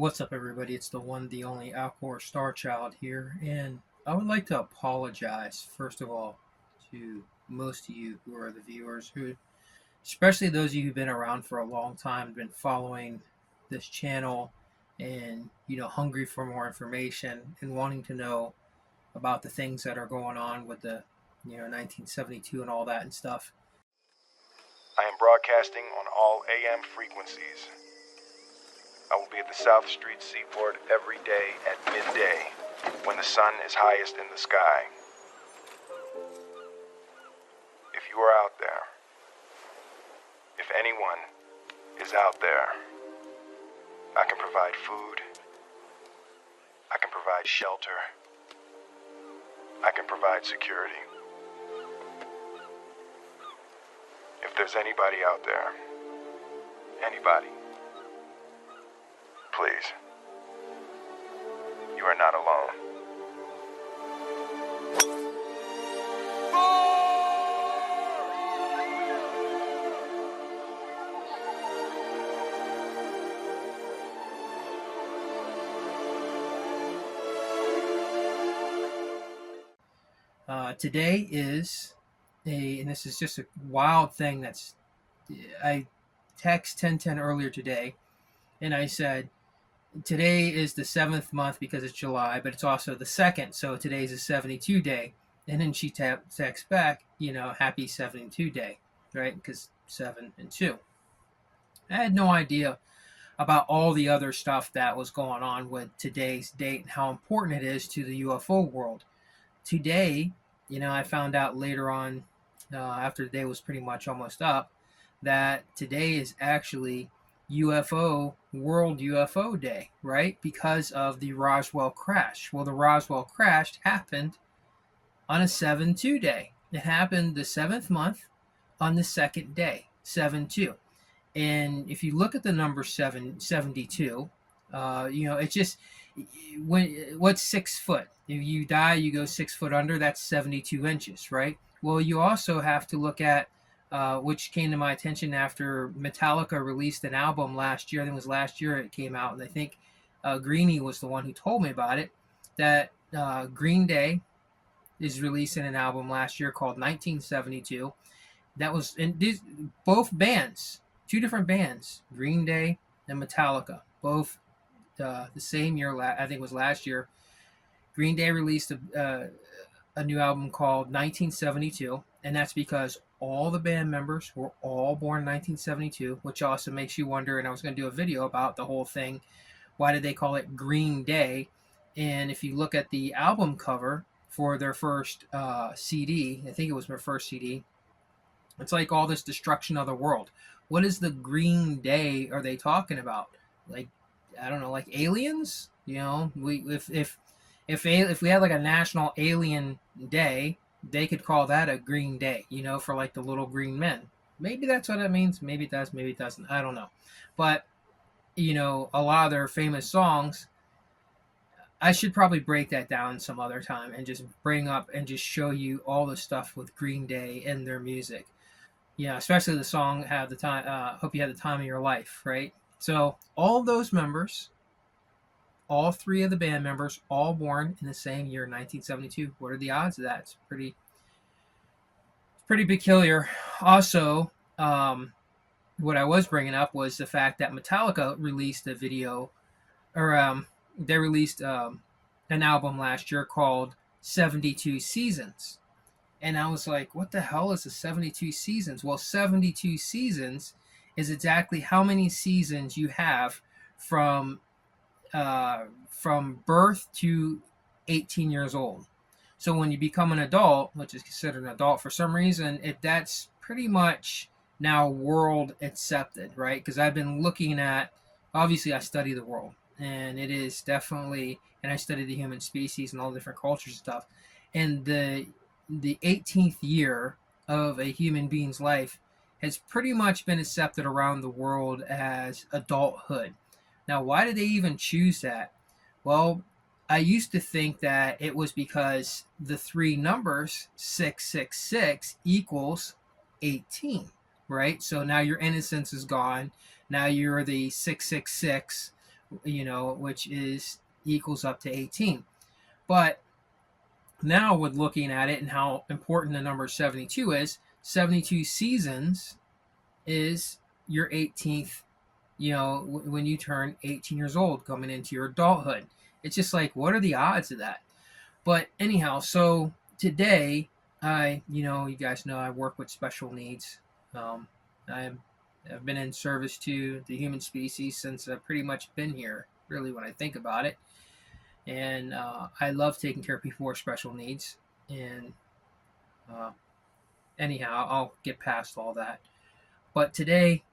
What's up, everybody? It's the one, the only Alcor Star Child here, and I would like to apologize, first of all, to most of you who are the viewers, especially those of you who've been around for a long time, been following this channel, and hungry for more information and wanting to know about the things that are going on with the 1972 and all that and stuff. I am broadcasting on all AM frequencies. I will be at the South Street Seaport every day at midday, when the sun is highest in the sky. If you are out there, if anyone is out there, I can provide food, I can provide shelter, I can provide security. If there's anybody out there, anybody, please, you are not alone. Today is and this is just a wild thing I text 1010 earlier today, and I said, today is the 7th month because it's July, but it's also the 2nd, so today's a 72 day. And then she texts back, happy 72 day, right? Because 7 and 2. I had no idea about all the other stuff that was going on with today's date and how important it is to the UFO world. Today, I found out later on, after the day was pretty much almost up, that today is actually World UFO Day, right? Because of the Roswell crash. Well, the Roswell crash happened on a 7/2 day. It happened the 7th month on the 2nd day, 7/2. And if you look at the number 772, it's just, what's 6 foot? If you die, you go 6 foot under, that's 72 inches, right? Well, you also have to look at, which came to my attention after Metallica released an album last year. I think it was last year it came out, and I think Greenie was the one who told me about it, that Green Day is releasing an album last year called 1972. That was both bands, two different bands, Green Day and Metallica, both the same year. I think it was last year. Green Day released a new album called 1972, and that's because all the band members were all born in 1972, which also makes you wonder, and I was going to do a video about the whole thing, why did they call it Green Day? And if you look at the album cover for their first CD, I think it was their first CD, it's like all this destruction of the world. What is the Green Day are they talking about? Like, I don't know, like aliens? If we had like a national alien day, they could call that a Green Day, for like the little green men. Maybe that's what it means. Maybe it does. Maybe it doesn't. I don't know. But, a lot of their famous songs, I should probably break that down some other time and just bring up and just show you all the stuff with Green Day and their music. Especially the song "Have the Time." Hope you had the time of your life, right? So all of those members, all 3 of the band members, all born in the same year, 1972. What are the odds of that? It's pretty peculiar. Also, what I was bringing up was the fact that Metallica released a video, or they released an album last year called 72 Seasons. And I was like, what the hell is the 72 Seasons? Well, 72 Seasons is exactly how many seasons you have from birth to 18 years old. So when you become an adult, which is considered an adult for some reason, that's pretty much now world accepted, right? Because I've been looking at, obviously I study the world, and it is definitely, and I study the human species and all different cultures and stuff, and the 18th year of a human being's life has pretty much been accepted around the world as adulthood. Now, why did they even choose that? Well, I used to think that it was because the 3 numbers, 666, equals 18, right? So now your innocence is gone. Now you're the 666, which is equals up to 18. But now, with looking at it and how important the number 72 is, 72 seasons is your 18th, when you turn 18 years old, coming into your adulthood. It's just like, what are the odds of that? But anyhow, so today, you guys know I work with special needs. Um, I've been in service to the human species since I've pretty much been here, really, when I think about it. And I love taking care of people with special needs. And uh, anyhow, I'll get past all that. But today,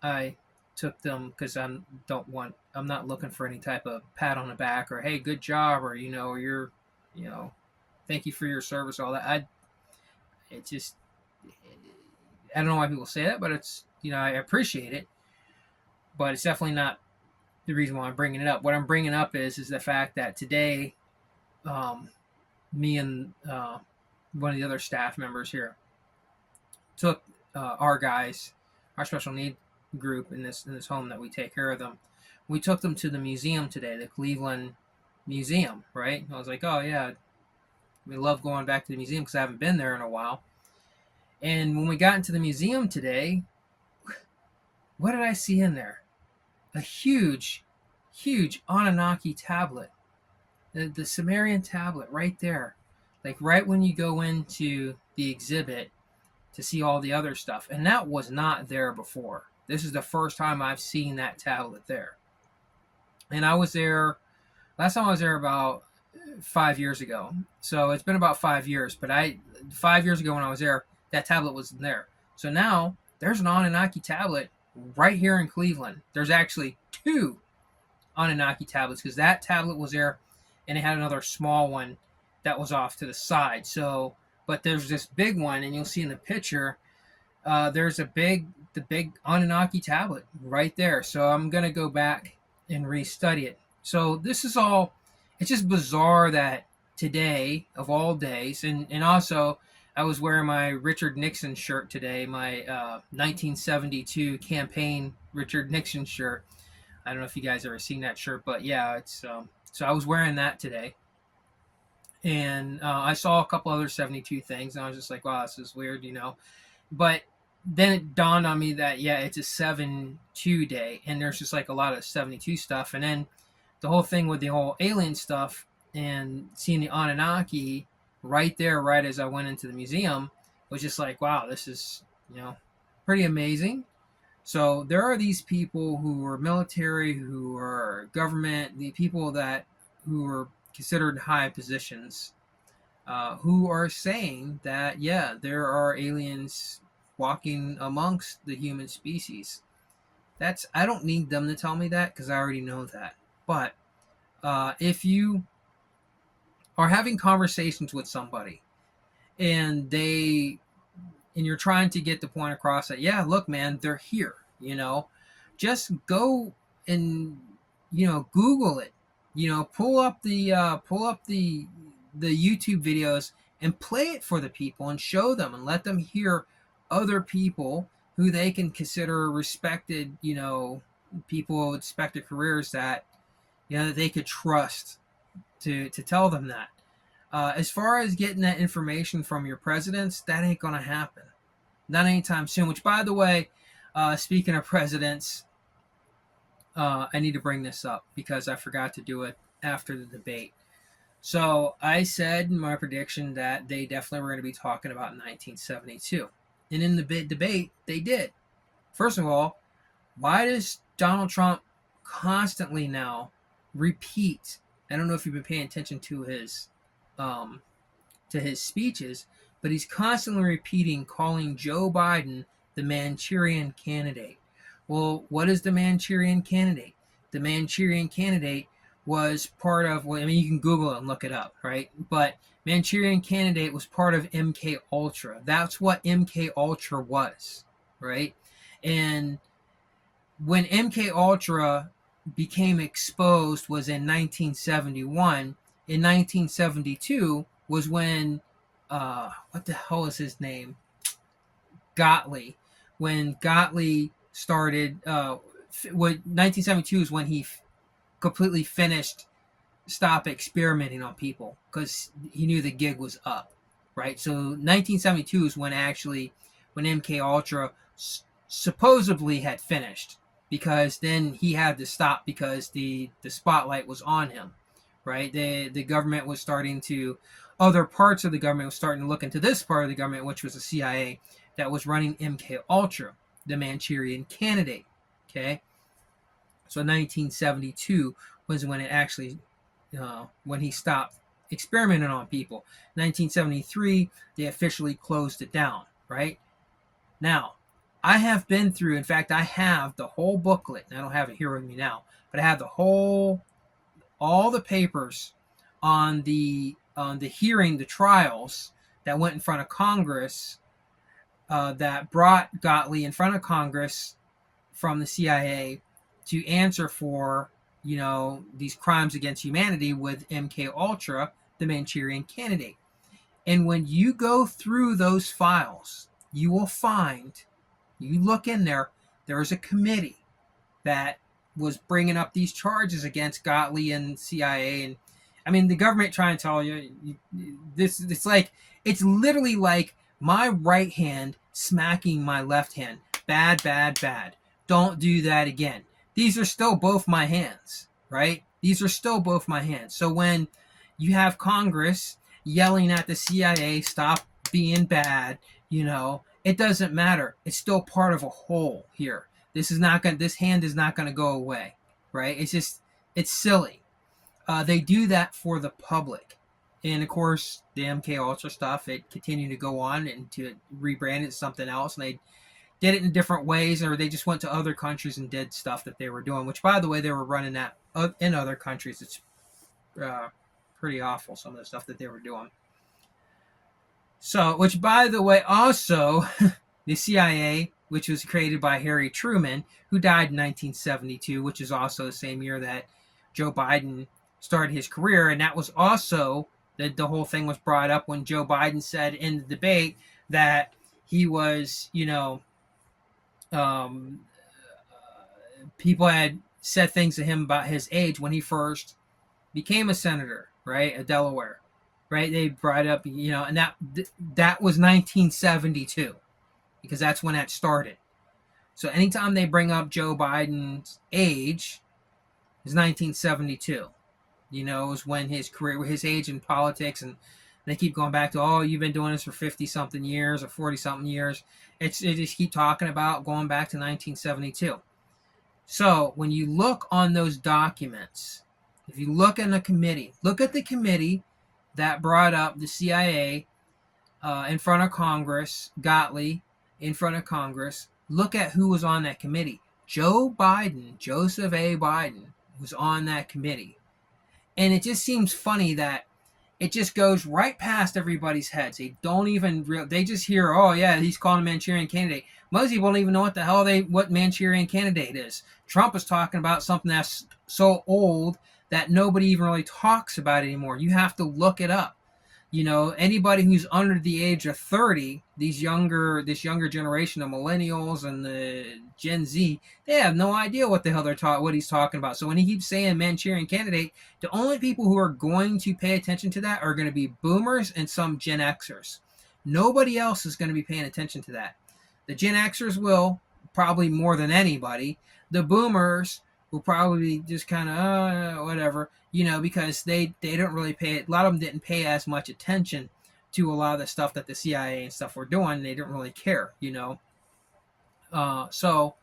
I took them because I'm not looking for any type of pat on the back or hey, good job, or you're, you know, thank you for your service, all that. It just, I don't know why people say that, but it's, I appreciate it, but it's definitely not the reason why I'm bringing it up. What I'm bringing up is the fact that today, um, me and one of the other staff members here took our guys, our special need group in this home that we take care of them. We took them to the museum today, the Cleveland Museum, right? I was like, oh yeah, we love going back to the museum because I haven't been there in a while. And when we got into the museum today, what did I see in there? A huge, huge Anunnaki tablet, the Sumerian tablet right there. Like right when you go into the exhibit to see all the other stuff. And that was not there before. This is the first time I've seen that tablet there. And I was there, last time I was there about 5 years ago. So it's been about 5 years. But 5 years ago when I was there, that tablet wasn't there. So now there's an Anunnaki tablet right here in Cleveland. There's actually two Anunnaki tablets because that tablet was there and it had another small one that was off to the side. So, but there's this big one, and you'll see in the picture, there's the big Anunnaki tablet right there. So I'm gonna go back and restudy it. So this is all. It's just bizarre that today, of all days, and also I was wearing my Richard Nixon shirt today, my 1972 campaign Richard Nixon shirt. I don't know if you guys ever seen that shirt, but yeah, it's so I was wearing that today, and I saw a couple other 72 things, and I was just like, wow, this is weird. But then it dawned on me that yeah, it's a 7-2 day, and there's just like a lot of 72 stuff, and then the whole thing with the whole alien stuff and seeing the Anunnaki right there, right as I went into the museum, was just like, wow, this is pretty amazing. So there are these people who are military, who are government, the people who are considered high positions, who are saying that yeah, there are aliens walking amongst the human species. I don't need them to tell me that because I already know that. But if you are having conversations with somebody and you're trying to get the point across that yeah, look man, they're here, just go and Google it, pull up the YouTube videos and play it for the people and show them and let them hear other people who they can consider respected, people with respected careers that that they could trust to tell them that. As far as getting that information from your presidents, that ain't gonna happen. Not anytime soon. Which, by the way, speaking of presidents, I need to bring this up because I forgot to do it after the debate. So I said in my prediction that they definitely were going to be talking about 1972. And in the debate, they did. First of all, why does Donald Trump constantly now repeat? I don't know if you've been paying attention to his speeches, but he's constantly repeating calling Joe Biden the Manchurian candidate. Well, what is the Manchurian candidate? The Manchurian candidate was part of, well, I mean, you can Google it and look it up, right? But Manchurian candidate was part of MK Ultra. That's what MK Ultra was, right? And when MK Ultra became exposed was in 1971. In 1972 was when what the hell is his name? Gottlieb. When Gottlieb started, what 1972 is when he completely finished, stop experimenting on people because he knew the gig was up, right? So 1972 is when actually when MK Ultra supposedly had finished, because then he had to stop because the spotlight was on him, right? The government was starting to, other parts of the government was starting to look into this part of the government, which was the CIA, that was running MK Ultra, the Manchurian Candidate. Okay, so 1972 was when it actually when he stopped experimenting on people. 1973, they officially closed it down, right? Now, I have been through, in fact, I have the whole booklet, and I don't have it here with me now, but I have all the papers on the hearing, the trials that went in front of Congress, that brought Gottlieb in front of Congress from the CIA to answer for, these crimes against humanity with MK Ultra, the Manchurian Candidate. And when you go through those files, you will find, you look in there, there is a committee that was bringing up these charges against Gottlieb and CIA. And I mean, the government trying to tell this, it's literally like my right hand smacking my left hand. Bad, bad, bad. Don't do that again. These are still both my hands, right? These are still both my hands. So when you have Congress yelling at the CIA, stop being bad, it doesn't matter. It's still part of a whole here. This hand is not going to go away, right? It's silly. They do that for the public. And of course, the MK Ultra stuff, it continued to go on and to rebrand it something else. And they did it in different ways, or they just went to other countries and did stuff that they were doing, which, by the way, they were running that in other countries. It's pretty awful, some of the stuff that they were doing. So, which, by the way, also, the CIA, which was created by Harry Truman, who died in 1972, which is also the same year that Joe Biden started his career. And that was also, the whole thing was brought up when Joe Biden said in the debate that he was, people had said things to him about his age when he first became a senator, right, of Delaware, right? They brought up, and that was 1972, because that's when that started. So anytime they bring up Joe Biden's age, is 1972. Is when his career, his age in politics, and they keep going back to, oh, you've been doing this for 50-something years or 40-something years. They just keep talking about going back to 1972. So when you look on those documents, if you look in the committee, look at the committee that brought up the CIA in front of Congress, Gottlieb in front of Congress. Look at who was on that committee. Joe Biden, Joseph A. Biden, was on that committee. And it just seems funny that it just goes right past everybody's heads. They don't even they just hear, oh yeah, he's calling a Manchurian Candidate. Most people don't even know what the hell what Manchurian Candidate is. Trump is talking about something that's so old that nobody even really talks about it anymore. You have to look it up. Anybody who's under the age of 30, this younger generation of millennials and the Gen Z, they have no idea what the hell what he's talking about. So when he keeps saying Manchurian Candidate, the only people who are going to pay attention to that are going to be boomers and some Gen Xers. Nobody else is going to be paying attention to that. The Gen Xers will, probably more than anybody. The boomers will probably just kind of whatever, because they don't really pay. A lot of them didn't pay as much attention to a lot of the stuff that the CIA and stuff were doing. They didn't really care, So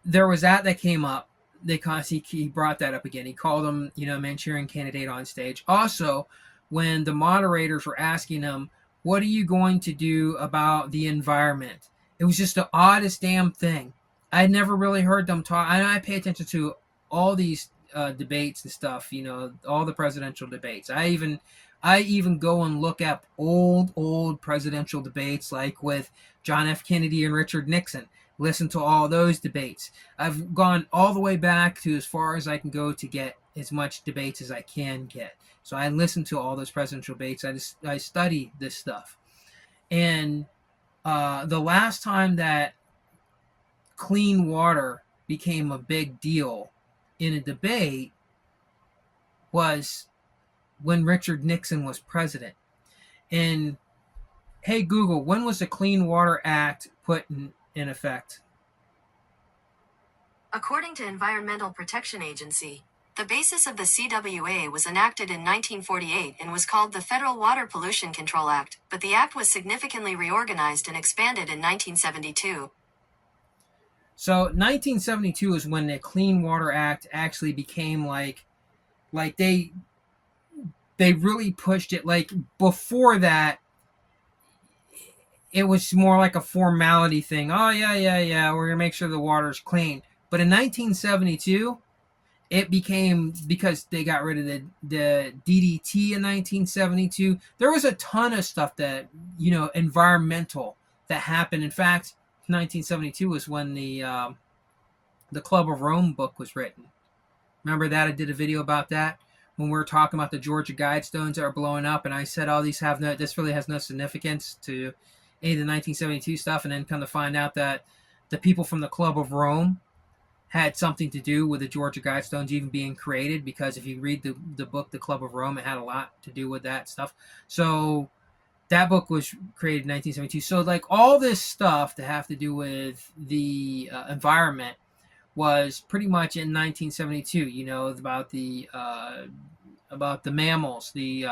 there was that came up. He brought that up again. He called him, Manchurian Candidate on stage. Also, when the moderators were asking him, what are you going to do about the environment? It was just the oddest damn thing. I never really heard them talk. I pay attention to all these debates and stuff, all the presidential debates. I even go and look up old presidential debates, like with John F. Kennedy and Richard Nixon. Listen to all those debates. I've gone all the way back to as far as I can go to get as much debates as I can get. So I listen to all those presidential debates. I study this stuff. And the last time that clean water became a big deal in a debate was when Richard Nixon was president. And hey, Google, when was the Clean Water Act put in effect? According to Environmental Protection Agency, the basis of the CWA was enacted in 1948 and was called the Federal Water Pollution Control Act, but the act was significantly reorganized and expanded in 1972. So 1972 is when the Clean Water Act actually became like they really pushed it. Like before that, it was more like a formality thing. Oh yeah, we're gonna make sure the water's clean. But in 1972, it became, because they got rid of the DDT in 1972. There was a ton of stuff that, environmental, that happened. In fact, 1972 was when the Club of Rome book was written. Remember that? I did a video about that when we were talking about the Georgia Guidestones that are blowing up, and I said, "Oh, this really has no significance to any of the 1972 stuff," and then come to find out that the people from the Club of Rome had something to do with the Georgia Guidestones even being created, because if you read the book, The Club of Rome, it had a lot to do with that stuff. So that book was created in 1972. So like all this stuff to have to do with the environment was pretty much in 1972. About the mammals, the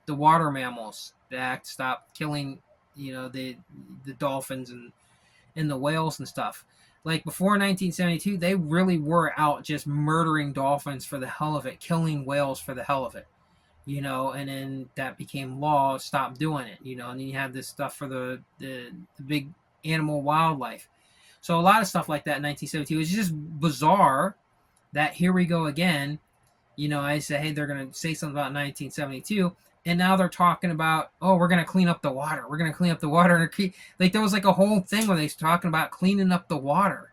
water mammals. The act stopped killing, the dolphins and the whales and stuff. Like before 1972, they really were out just murdering dolphins for the hell of it, killing whales for the hell of it, and then that became law, stopped doing it, and then you have this stuff for the big animal wildlife. So a lot of stuff like that in 1972 is just bizarre that here we go again. I said, hey, they're going to say something about 1972. And now they're talking about, oh, we're going to clean up the water. We're going to clean up the water. Like there was like a whole thing where they was talking about cleaning up the water,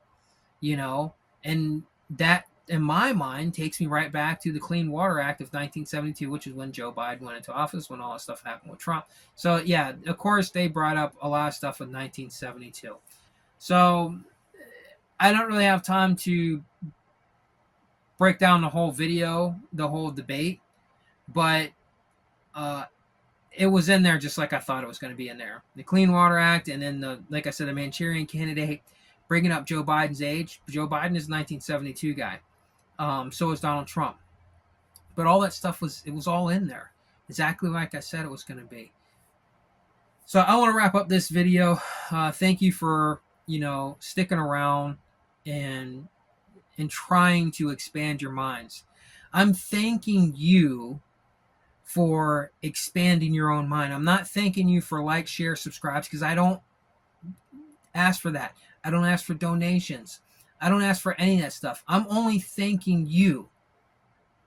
and that in my mind takes me right back to the Clean Water Act of 1972, which is when Joe Biden went into office, when all this stuff happened with Trump. So yeah, of course they brought up a lot of stuff with 1972. So I don't really have time to break down the whole video, the whole debate, but it was in there just like I thought it was going to be in there. The Clean Water Act, and then like I said, the Manchurian Candidate, bringing up Joe Biden's age. Joe Biden is a 1972 guy. So is Donald Trump. But all that stuff was all in there, exactly like I said it was going to be. So I want to wrap up this video. Thank you for sticking around and trying to expand your minds. I'm thanking you for expanding your own mind. I'm not thanking you for like, share, subscribes, because I don't ask for that. I don't ask for donations. I don't ask for any of that stuff. I'm only thanking you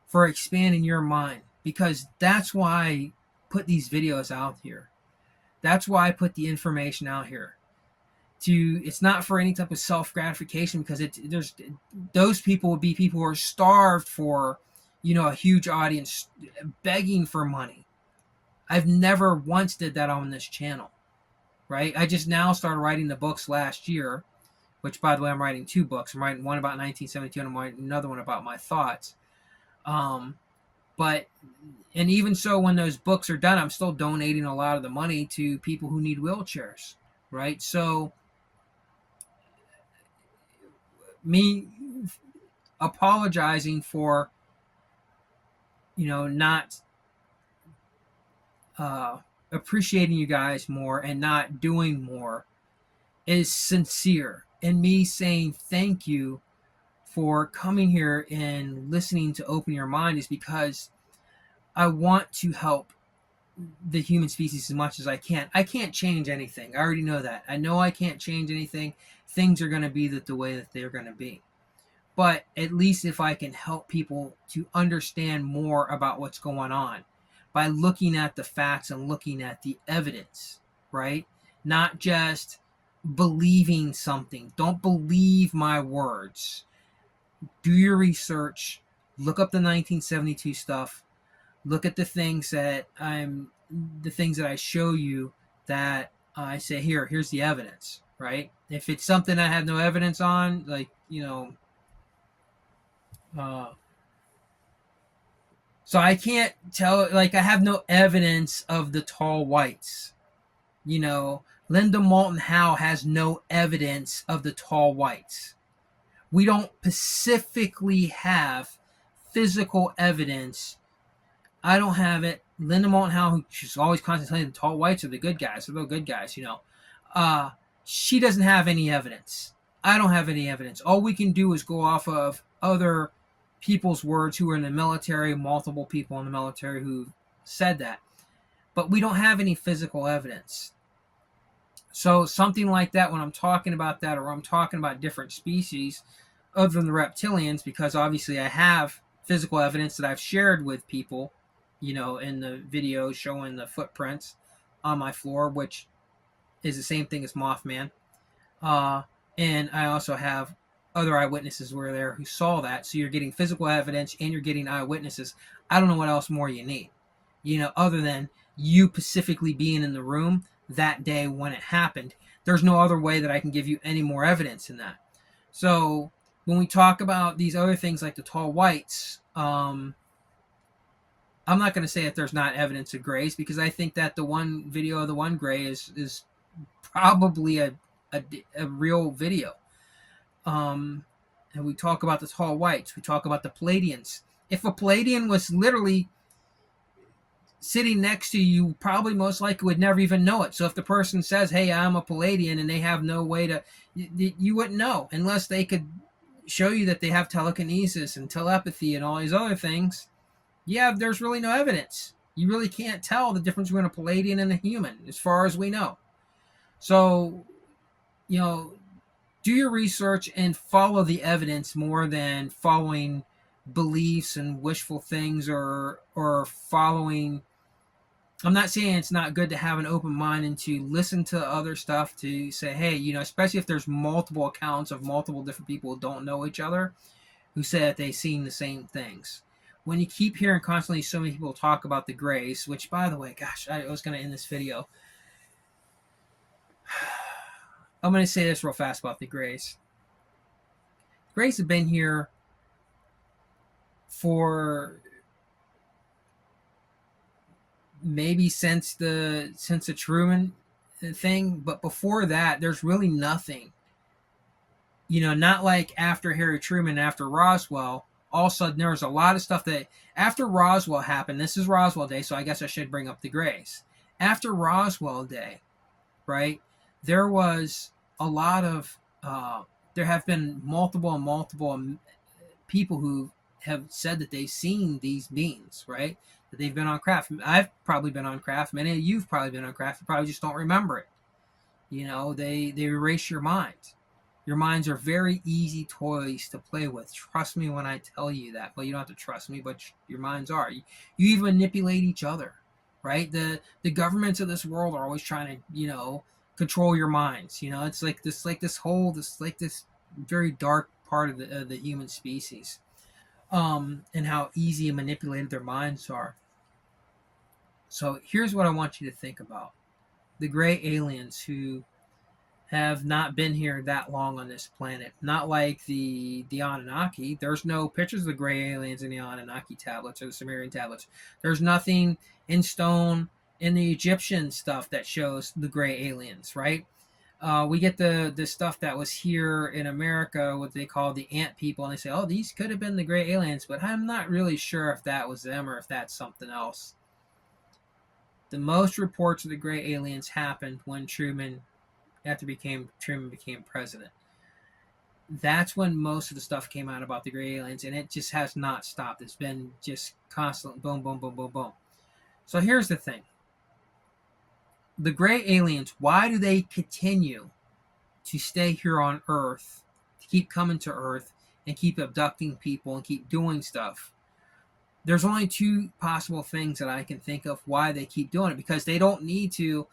for expanding your mind, because that's why I put these videos out here. That's why I put the information out here. It's not for any type of self-gratification, because there's those people would be people who are starved for a huge audience, begging for money. I've never once did that on this channel, right? I just now started writing the books last year, which, by the way, I'm writing 2 books. I'm writing one about 1972 and I'm writing another one about my thoughts. But even so, when those books are done, I'm still donating a lot of the money to people who need wheelchairs, right? So me apologizing for not appreciating you guys more and not doing more is sincere, and me saying thank you for coming here and listening to Open Your Mind is because I want to help the human species as much as I can. I can't change anything. I already know that. I know I can't change anything. Things are going to be the way that they're going to be. But at least if I can help people to understand more about what's going on by looking at the facts and looking at the evidence, right? Not just believing something. Don't believe my words. Do your research. Look up the 1972 stuff. Look at the things that I show you, that I say, here's the evidence, right? If it's something I have no evidence on, like, Uh, so I can't tell, like, I have no evidence of the tall whites. You know, Linda Moulton Howe has no evidence of the tall whites. We don't specifically have physical evidence. I don't have it. Linda Moulton Howe, she's always constantly saying the tall whites are the good guys, they're the good guys, you know. Uh, she doesn't have any evidence. I don't have any evidence. All we can do is go off of other people's words who are in the military, multiple people in the military who said that. But we don't have any physical evidence. So something like that, when I'm talking about that, or I'm talking about different species other than the reptilians, because obviously I have physical evidence that I've shared with people, you know, in the video showing the footprints on my floor, which is the same thing as Mothman. Uh, and I also have other eyewitnesses who were there who saw that. So you're getting physical evidence and you're getting eyewitnesses. I don't know what else more you need, you know, other than you specifically being in the room that day when it happened. There's no other way that I can give you any more evidence in that. So when we talk about these other things like the tall whites, I'm not going to say that there's not evidence of grays, because I think that the one video of the one gray is probably a real video. And we talk about the tall whites. We talk about the Palladians. If a Palladian was literally sitting next to you, probably most likely would never even know it. So if the person says, hey, I'm a Palladian, and they have no way to, you wouldn't know unless they could show you that they have telekinesis and telepathy and all these other things. Yeah, there's really no evidence. You really can't tell the difference between a Palladian and a human, as far as we know. So, you know, do your research and follow the evidence more than following beliefs and wishful things, or following. I'm not saying it's not good to have an open mind and to listen to other stuff, to say, hey, you know, especially if there's multiple accounts of multiple different people who don't know each other, who say that they've seen the same things. When you keep hearing constantly so many people talk about the grays, which, by the way, gosh, I was going to end this video. I'm going to say this real fast about the grays. Grays have been here for maybe since the Truman thing, but before that, there's really nothing. You know, not like after Harry Truman, after Roswell. All of a sudden, there was a lot of stuff that after Roswell happened. This is Roswell Day, so I guess I should bring up the grays. After Roswell Day, right? There was a lot of. There have been multiple people who have said that they've seen these beings, right? That they've been on craft. I've probably been on craft. Many of you've probably been on craft. You probably just don't remember it. You know, they erase your mind. Your minds are very easy toys to play with. Trust me when I tell you that. Well, you don't have to trust me, but your minds are. You even manipulate each other, right? The governments of this world are always trying to, you know, control your minds. You know, it's like this very dark part of the human species, and how easy and manipulated their minds are. So here's what I want you to think about: the gray aliens who have not been here that long on this planet. Not like the Anunnaki. There's no pictures of the gray aliens in the Anunnaki tablets or the Sumerian tablets. There's nothing in stone in the Egyptian stuff that shows the gray aliens, right? We get the stuff that was here in America, what they call the ant people, and they say, oh, these could have been the gray aliens, but I'm not really sure if that was them or if that's something else. The most reports of the gray aliens happened when Truman became president. That's when most of the stuff came out about the gray aliens, and it just has not stopped. It's been just constant boom, boom, boom, boom, boom. So here's the thing. The gray aliens, why do they continue to stay here on Earth, to keep coming to Earth, and keep abducting people and keep doing stuff? There's only two possible things that I can think of why they keep doing it. Because they don't need to,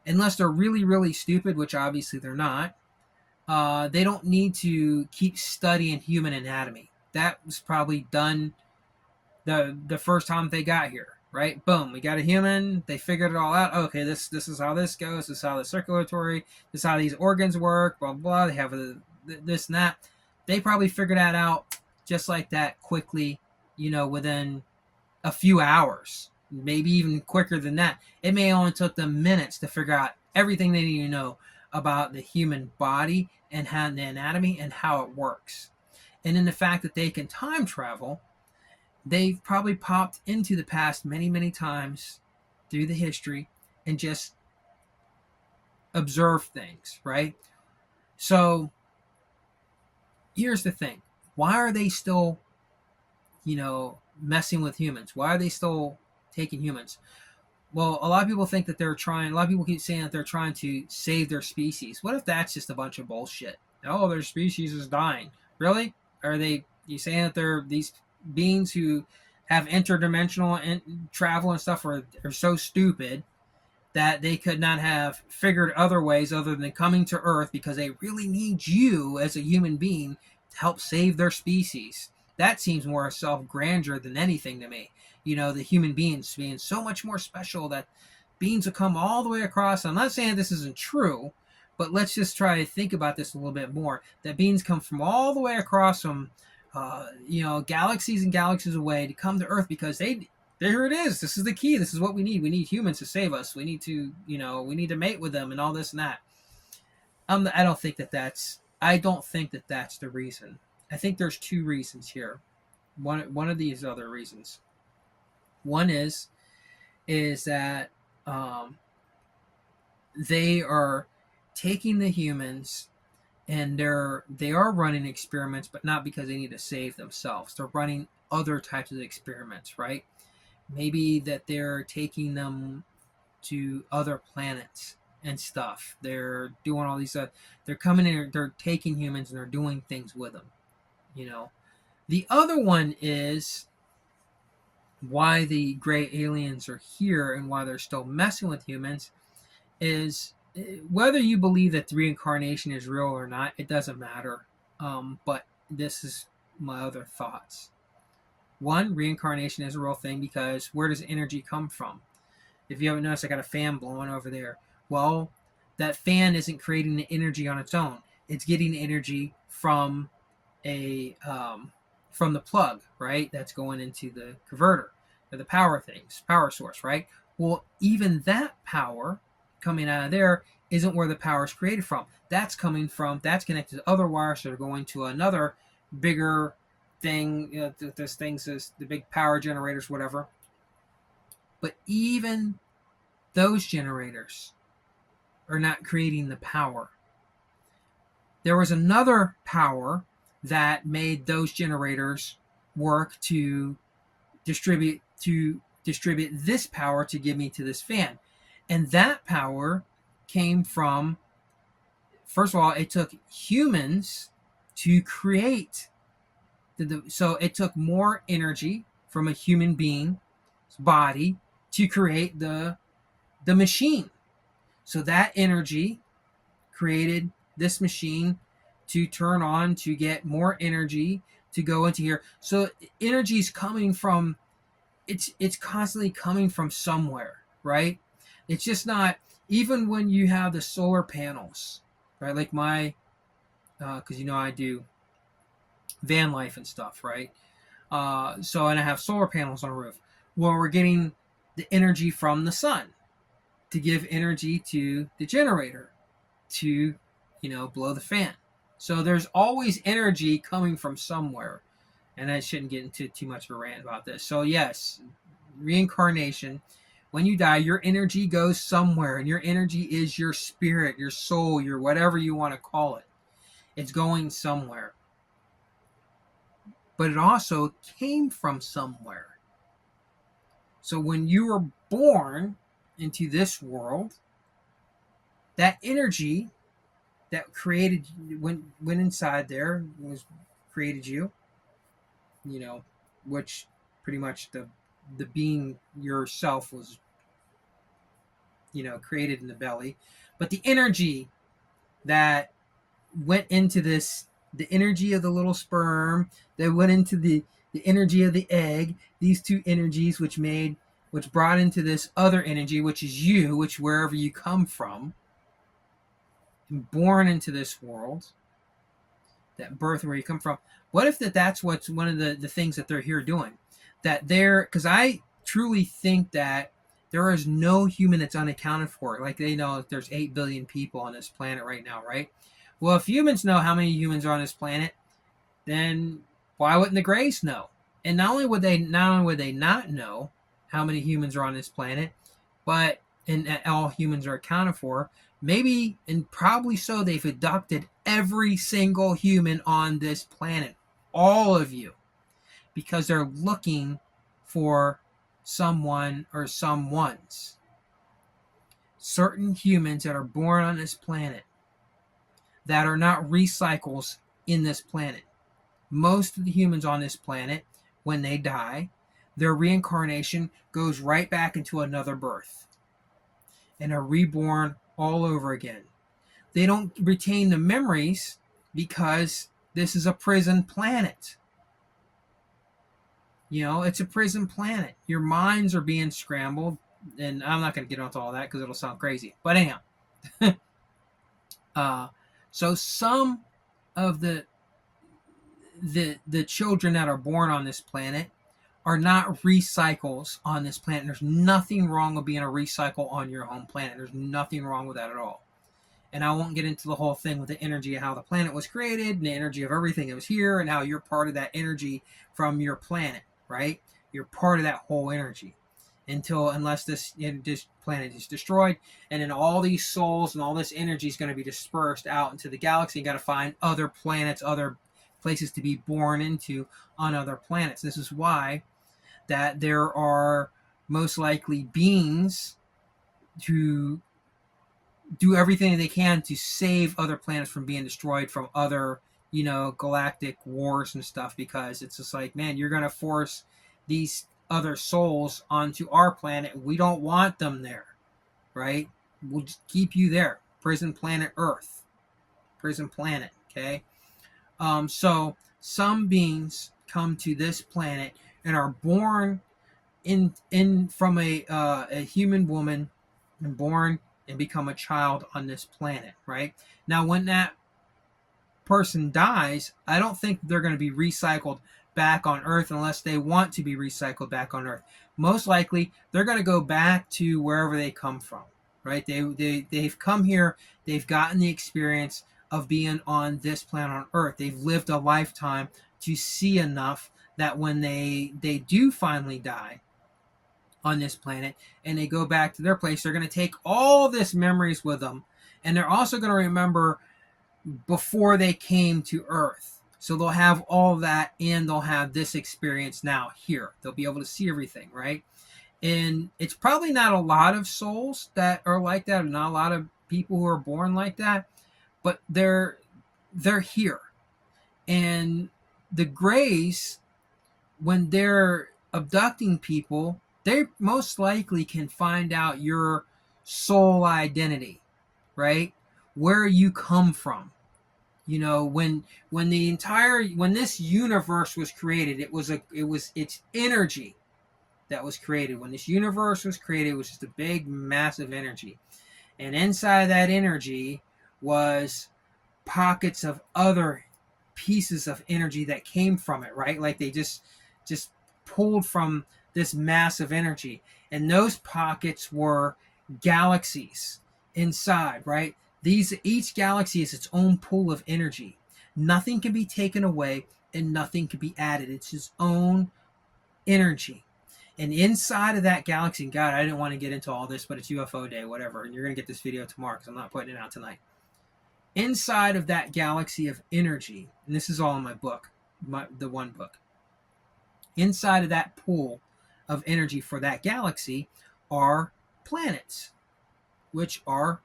unless they're really, really stupid, which obviously they're not. They don't need to keep studying human anatomy. That was probably done the first time they got here, right? Boom, we got a human. They figured it all out. Okay, this is how this goes. This is how the circulatory. This is how these organs work. Blah blah. They have this and that. They probably figured that out just like that quickly, within a few hours, maybe even quicker than that. It may only took them minutes to figure out everything they need to know about the human body and how the anatomy and how it works. And in the fact that they can time travel, they've probably popped into the past many, many times through the history and just observe things, right? So here's the thing. Why are they still, messing with humans? Why are they still taking humans? Well, a lot of people think that a lot of people keep saying that they're trying to save their species. What if that's just a bunch of bullshit? Oh, their species is dying. Really? You saying that they're these beings who have interdimensional travel and stuff are so stupid that they could not have figured other ways other than coming to Earth because they really need you as a human being to help save their species? That seems more self-grandeur than anything to me. The human beings being so much more special that beings will come all the way across. I'm not saying this isn't true, but let's just try to think about this a little bit more. That beings come from all the way across from, galaxies and galaxies away to come to Earth because there it is. This is the key. This is what we need. We need humans to save us. We need to, we need to mate with them and all this and that. I don't think that that's the reason. I think there's two reasons here. One of these other reasons. One is that they are taking the humans and they are running experiments, but not because they need to save themselves. They're running other types of experiments, right? Maybe that they're taking them to other planets and stuff. They're doing all these. They're coming in. They're taking humans and they're doing things with them. The other one is why the gray aliens are here and why they're still messing with humans is whether you believe that reincarnation is real or not, it doesn't matter. But this is my other thoughts. One, reincarnation is a real thing because where does energy come from? If you haven't noticed, I got a fan blowing over there. Well, that fan isn't creating the energy on its own. It's getting energy from from the plug, right? That's going into the converter or the power source, right? Well, even that power coming out of there isn't where the power is created from. That's connected to other wires that are going to another bigger thing. This thing says the big power generators, whatever. But even those generators are not creating the power. There was another power that made those generators work to distribute this power to give me to this fan. And that power came from, first of all, it took humans to create so it took more energy from a human being's body to create the machine. So that energy created this machine to turn on to get more energy to go into here. So energy is coming from, it's constantly coming from somewhere, right? It's just not, even when you have the solar panels, right? Like because I do van life and stuff, right? And I have solar panels on the roof. Well, we're getting the energy from the sun to give energy to the generator to, blow the fan. So there's always energy coming from somewhere. And I shouldn't get into too much of a rant about this. So yes, reincarnation, when you die, your energy goes somewhere, and your energy is your spirit, your soul, your whatever you want to call it. It's going somewhere. But it also came from somewhere. So when you were born into this world, that energy that created, went inside there, created you, which pretty much the being yourself was, created in the belly. But the energy that went into this, the energy of the little sperm that went into the energy of the egg, these two energies which brought into this other energy, which is you, which wherever you come from, born into this world, that birth where you come from, What if that's what's one of the things that they're here doing? That they're, because I truly think that there is no human that's unaccounted for. Like they know there's 8 billion people on this planet right now, right? Well, if humans know how many humans are on this planet, then why wouldn't the Greys know? And not only would they not know how many humans are on this planet, but and all humans are accounted for, maybe and probably so they've abducted every single human on this planet, all of you, because they're looking for someone or someones. Certain humans that are born on this planet that are not recycles in this planet. Most of the humans on this planet, when they die, their reincarnation goes right back into another birth and are reborn all over again. They don't retain the memories because this is a prison planet. You know, it's a prison planet. Your minds are being scrambled, and I'm not going to get into all that because it'll sound crazy. But anyhow, so some of the children that are born on this planet are not recycles on this planet. There's nothing wrong with being a recycle on your home planet. There's nothing wrong with that at all. And I won't get into the whole thing with the energy of how the planet was created and the energy of everything that was here and how you're part of that energy from your planet, right? You're part of that whole energy unless this planet is destroyed, and then all these souls and all this energy is going to be dispersed out into the galaxy. You got to find other planets, other places to be born into on other planets. This is why that there are most likely beings to do everything they can to save other planets from being destroyed from other, galactic wars and stuff, because it's just like, man, you're going to force these other souls onto our planet. We don't want them there, right? We'll just keep you there. Prison planet Earth. Prison planet, okay? So some beings come to this planet and are born in from a human woman and born and become a child on this planet, right? Now, when that person dies, I don't think they're going to be recycled back on Earth unless they want to be recycled back on Earth. Most likely, they're going to go back to wherever they come from, right? They've come here, they've gotten the experience of being on this planet on Earth. They've lived a lifetime to see enough that when they do finally die on this planet and they go back to their place, they're going to take all this memories with them, and they're also going to remember before they came to Earth. So they'll have all that, and they'll have this experience now here. They'll be able to see everything, right? And it's probably not a lot of souls that are like that, or not a lot of people who are born like that, but they're here. And the Greys, when they're abducting people, they most likely can find out your soul identity, right? Where you come from. When this universe was created, it's energy that was created. When this universe was created, it was just a big, massive energy. And inside that energy was pockets of other pieces of energy that came from it, right? Like they just pulled from this massive energy. And those pockets were galaxies inside, right? Each galaxy is its own pool of energy. Nothing can be taken away and nothing can be added. It's its own energy. And inside of that galaxy, and God, I didn't want to get into all this, but it's UFO day, whatever. And you're going to get this video tomorrow because I'm not putting it out tonight. Inside of that galaxy of energy, and this is all in my book, the one book. Inside of that pool of energy for that galaxy are planets, which are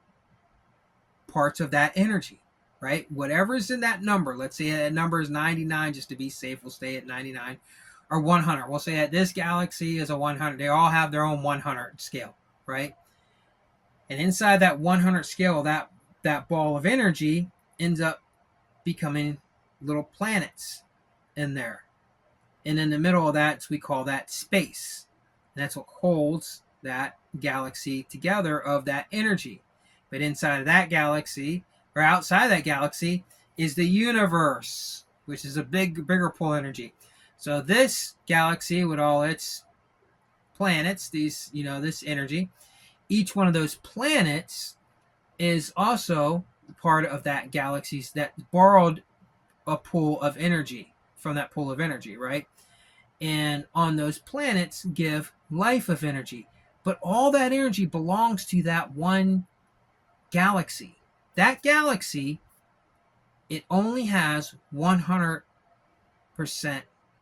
parts of that energy, right? Whatever's in that number, let's say that number is 99, just to be safe, we'll stay at 99, or 100. We'll say that this galaxy is a 100. They all have their own 100 scale, right? And inside that 100 scale, that ball of energy ends up becoming little planets in there. And in the middle of that, we call that space. And that's what holds that galaxy together of that energy. But inside of that galaxy, or outside of that galaxy, is the universe. which is a bigger pull energy. So this galaxy with all its planets, these, this energy, each one of those planets is also part of that galaxy's that borrowed a pool of energy from that pool of energy, right? And on those planets give life of energy. But all that energy belongs to that one galaxy. That galaxy, it only has 100%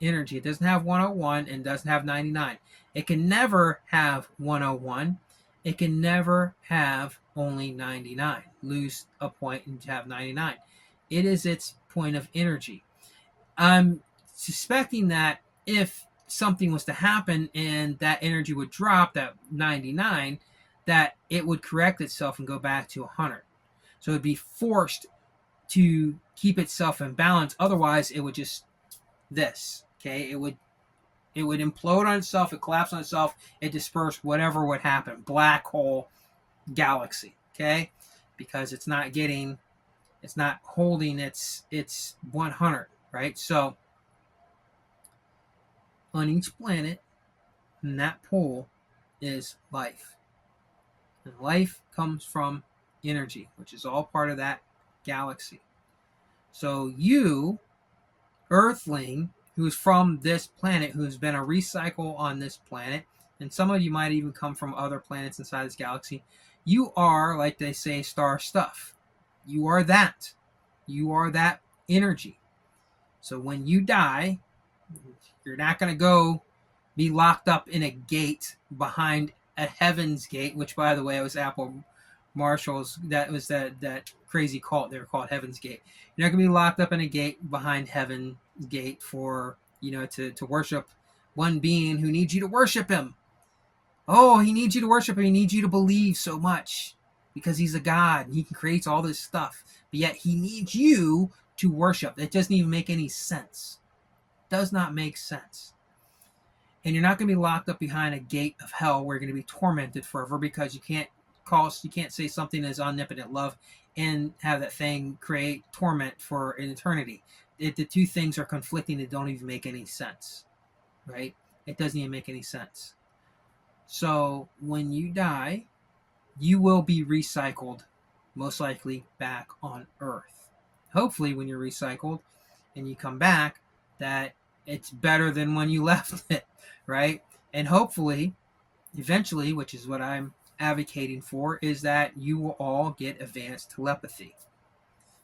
energy. It doesn't have 101 and doesn't have 99. It can never have 101. It can never have only 99. Lose a point and have 99. It is its point of energy. I'm suspecting that if something was to happen and that energy would drop, that 99, that it would correct itself and go back to 100. So it'd be forced to keep itself in balance. Otherwise, it would just this. Okay, it would implode on itself, it collapse on itself, it disperse, whatever would happen. Black hole galaxy. Okay, because it's not holding its 100. Right? So on each planet, in that pole is life. And life comes from energy, which is all part of that galaxy. So you, Earthling, who's from this planet, who's been a recycle on this planet, and some of you might even come from other planets inside this galaxy, you are, like they say, star stuff. You are that. You are that energy. So when you die, you're not going to go be locked up in a gate behind a heaven's gate, which, by the way, it was Apple Marshall's. That was that crazy cult. They were called Heaven's Gate. You're not going to be locked up in a gate behind Heaven's Gate for, to worship one being who needs you to worship him. Oh, he needs you to worship him. He needs you to believe so much because he's a God. He creates all this stuff. But yet he needs you to worship. It doesn't even make any sense. Does not make sense. And you're not going to be locked up behind a gate of hell where you're going to be tormented forever because you can't say something as omnipotent love and have that thing create torment for an eternity. The two things are conflicting. That don't even make any sense, right? It doesn't even make any sense. So when you die, you will be recycled, most likely back on Earth. Hopefully when you're recycled and you come back, that it's better than when you left it, right? And hopefully, eventually, which is what I'm advocating for, is that you will all get advanced telepathy.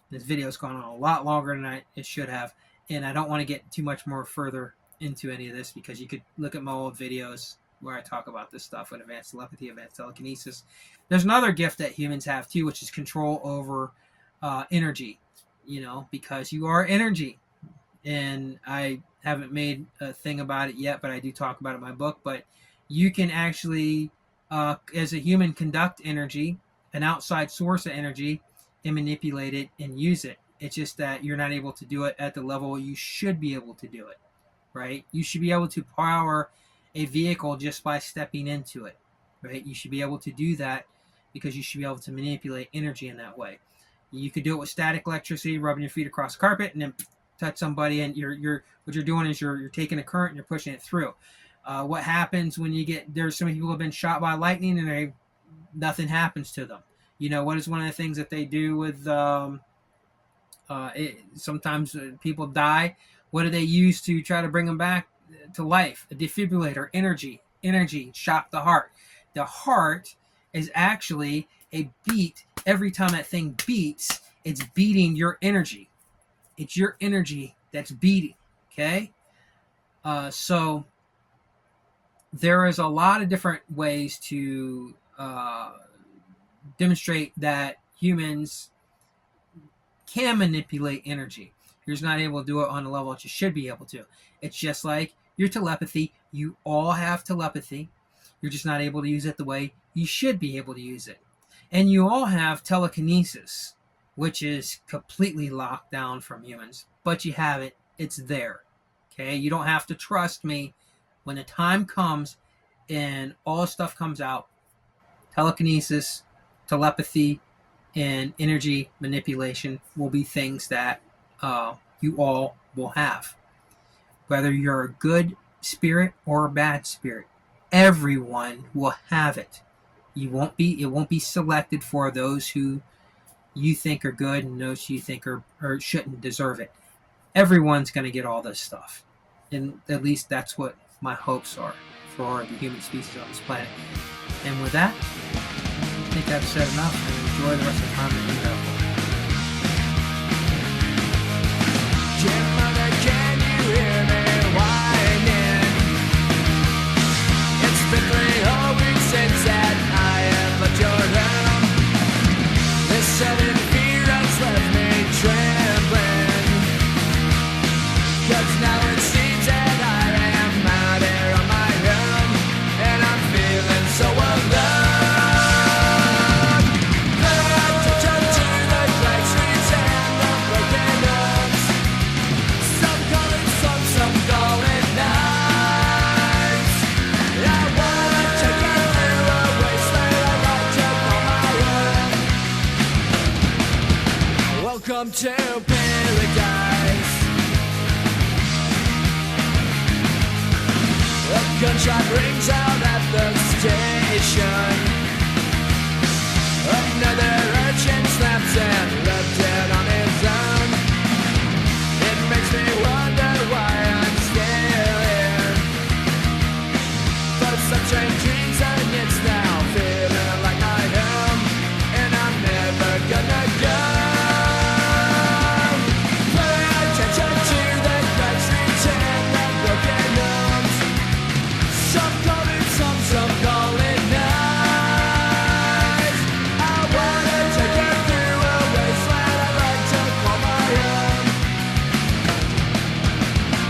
This video's gone on a lot longer than it should have, and I don't want to get too much more further into any of this because you could look at my old videos where I talk about this stuff with advanced telepathy, advanced telekinesis. There's another gift that humans have too, which is control over energy, because you are energy. And I haven't made a thing about it yet, but I do talk about it in my book. But you can actually, as a human, conduct energy, an outside source of energy, and manipulate it and use it. It's just that you're not able to do it at the level you should be able to do it, right? You should be able to power a vehicle just by stepping into it, right? You should be able to do that because you should be able to manipulate energy in that way. You could do it with static electricity, rubbing your feet across the carpet, and then touch somebody, and what you're doing is you're taking a current and you're pushing it through. What happens when there's so many people who have been shot by lightning and nothing happens to them? What is one of the things that they do with sometimes people die? What do they use to try to bring them back to life? A defibrillator. Energy shock the heart. The heart is actually a beat. Every time that thing beats, it's beating your energy. It's your energy that's beating, okay? So there is a lot of different ways to demonstrate that humans can manipulate energy. You're just not able to do it on the level that you should be able to. It's just like your telepathy. You all have telepathy. You're just not able to use it the way you should be able to use it. And you all have telekinesis, which is completely locked down from humans. But you have it. It's there. Okay? You don't have to trust me. When the time comes and all this stuff comes out, telekinesis, telepathy, and energy manipulation will be things that you all will have. Whether you're a good spirit or a bad spirit, everyone will have it. It won't be selected for those who you think are good and those you think or shouldn't deserve it. Everyone's going to get all this stuff. And at least that's what my hopes are for the human species on this planet. And with that, I think I've said enough, and enjoy the rest of the time that you have. Mother, can you hear me whining? It's been 3 whole weeks since that I have left your room. This sudden fear has left me trembling, 'cause now it seems that I am out here on my own, and I'm feeling so alone. Welcome to paradise. A gunshot rings out at the station. Another urchin snaps and left dead on his own. It makes me wonder why I'm still here. But some strange reason it's now feeling like my home, and I'm never gonna go.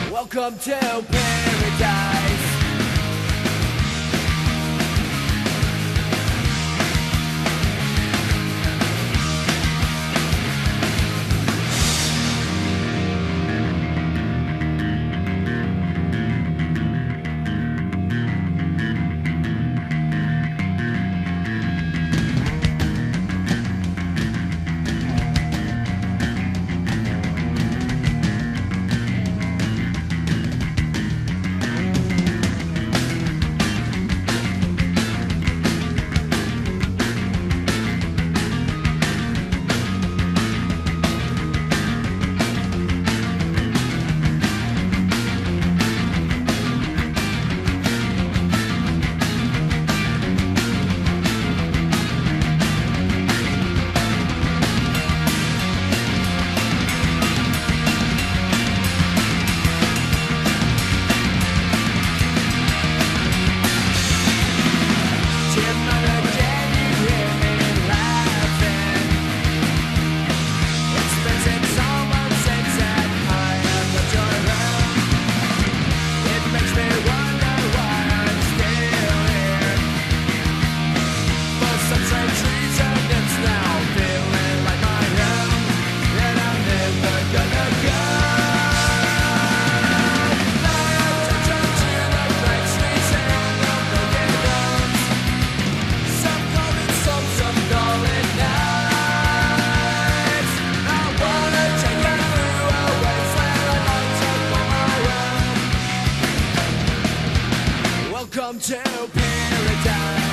Welcome to paradise. Welcome to paradise.